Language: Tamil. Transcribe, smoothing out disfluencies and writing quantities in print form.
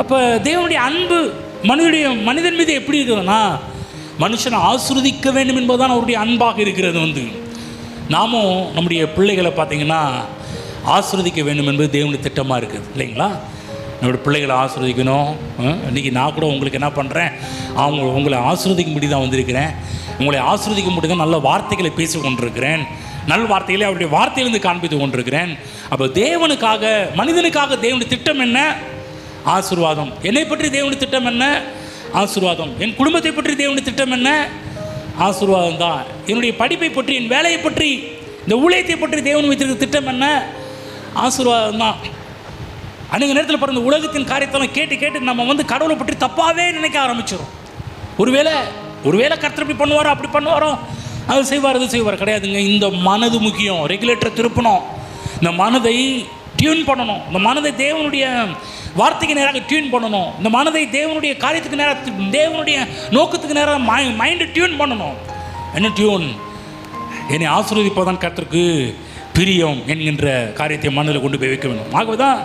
அப்போ தேவனுடைய அன்பு மனிதன் மீது எப்படி இருக்குதுன்னா, மனுஷனை ஆசீர்வதிக்க வேண்டும் என்பதுதான் அவருடைய அன்பாக இருக்கிறது. நாமும் நம்முடைய பிள்ளைகளை பார்த்திங்கன்னா ஆசீர்வதிக்க வேண்டும் என்பது தேவனுடைய திட்டமாக இருக்குது இல்லைங்களா? என்னோடய பிள்ளைகளை ஆசீர்வதிக்கணும். இன்றைக்கி நான் கூட உங்களுக்கு என்ன பண்ணுறேன், உங்களை ஆசீர்வதிக்க முடியும் தான் வந்திருக்கிறேன். உங்களை ஆசீர்வதிக்க முடியும் தான் நல்ல வார்த்தைகளை பேசி கொண்டிருக்கிறேன். நல் வார்த்தைகளை அவருடைய வார்த்தையிலிருந்து காண்பித்து கொண்டிருக்கிறேன். அப்போ தேவனுக்காக, மனிதனுக்காக தேவனுடைய திட்டம் என்ன? ஆசீர்வாதம். என்னை பற்றி தேவனுடைய திட்டம் என்ன? ஆசீர்வாதம். என் குடும்பத்தை பற்றி தேவனுடைய திட்டம் என்ன? ஆசீர்வாதம் தான். என்னுடைய படிப்பை பற்றி, என் வேலையை பற்றி, இந்த ஊழியத்தை பற்றி தேவன் வைத்திருக்கிற திட்டம் என்ன? ஆசீர்வாதம் தான். அன்றைக்கு நேரத்தில் பிறந்த உலகத்தின் காரியத்தெல்லாம் கேட்டு நம்ம கடவுளை பற்றி தப்பாகவே நினைக்க ஆரம்பிச்சிடும். ஒருவேளை கர்த்தர் இப்படி பண்ணுவாரோ, அப்படி பண்ணுவாரோ, அது செய்வார், இது செய்வார். கிடையாதுங்க. இந்த மனது முக்கியம். ரெகுலேட்டரை திருப்பணும். இந்த மனதை டியூன் பண்ணணும். இந்த மனதை தேவனுடைய வார்த்தைக்கு நேராக டியூன் பண்ணணும். இந்த மனதை தேவனுடைய காரியத்துக்கு நேராக, தேவனுடைய நோக்கத்துக்கு நேராக மைண்டை டியூன் பண்ணணும். என்ன டியூன்? என்னை ஆசீர்வதிப்பதான் கர்த்தருக்கு பிரியம் என்கின்ற காரியத்தை மனதில் கொண்டு போய் வைக்க வேண்டும். ஆகவே தான்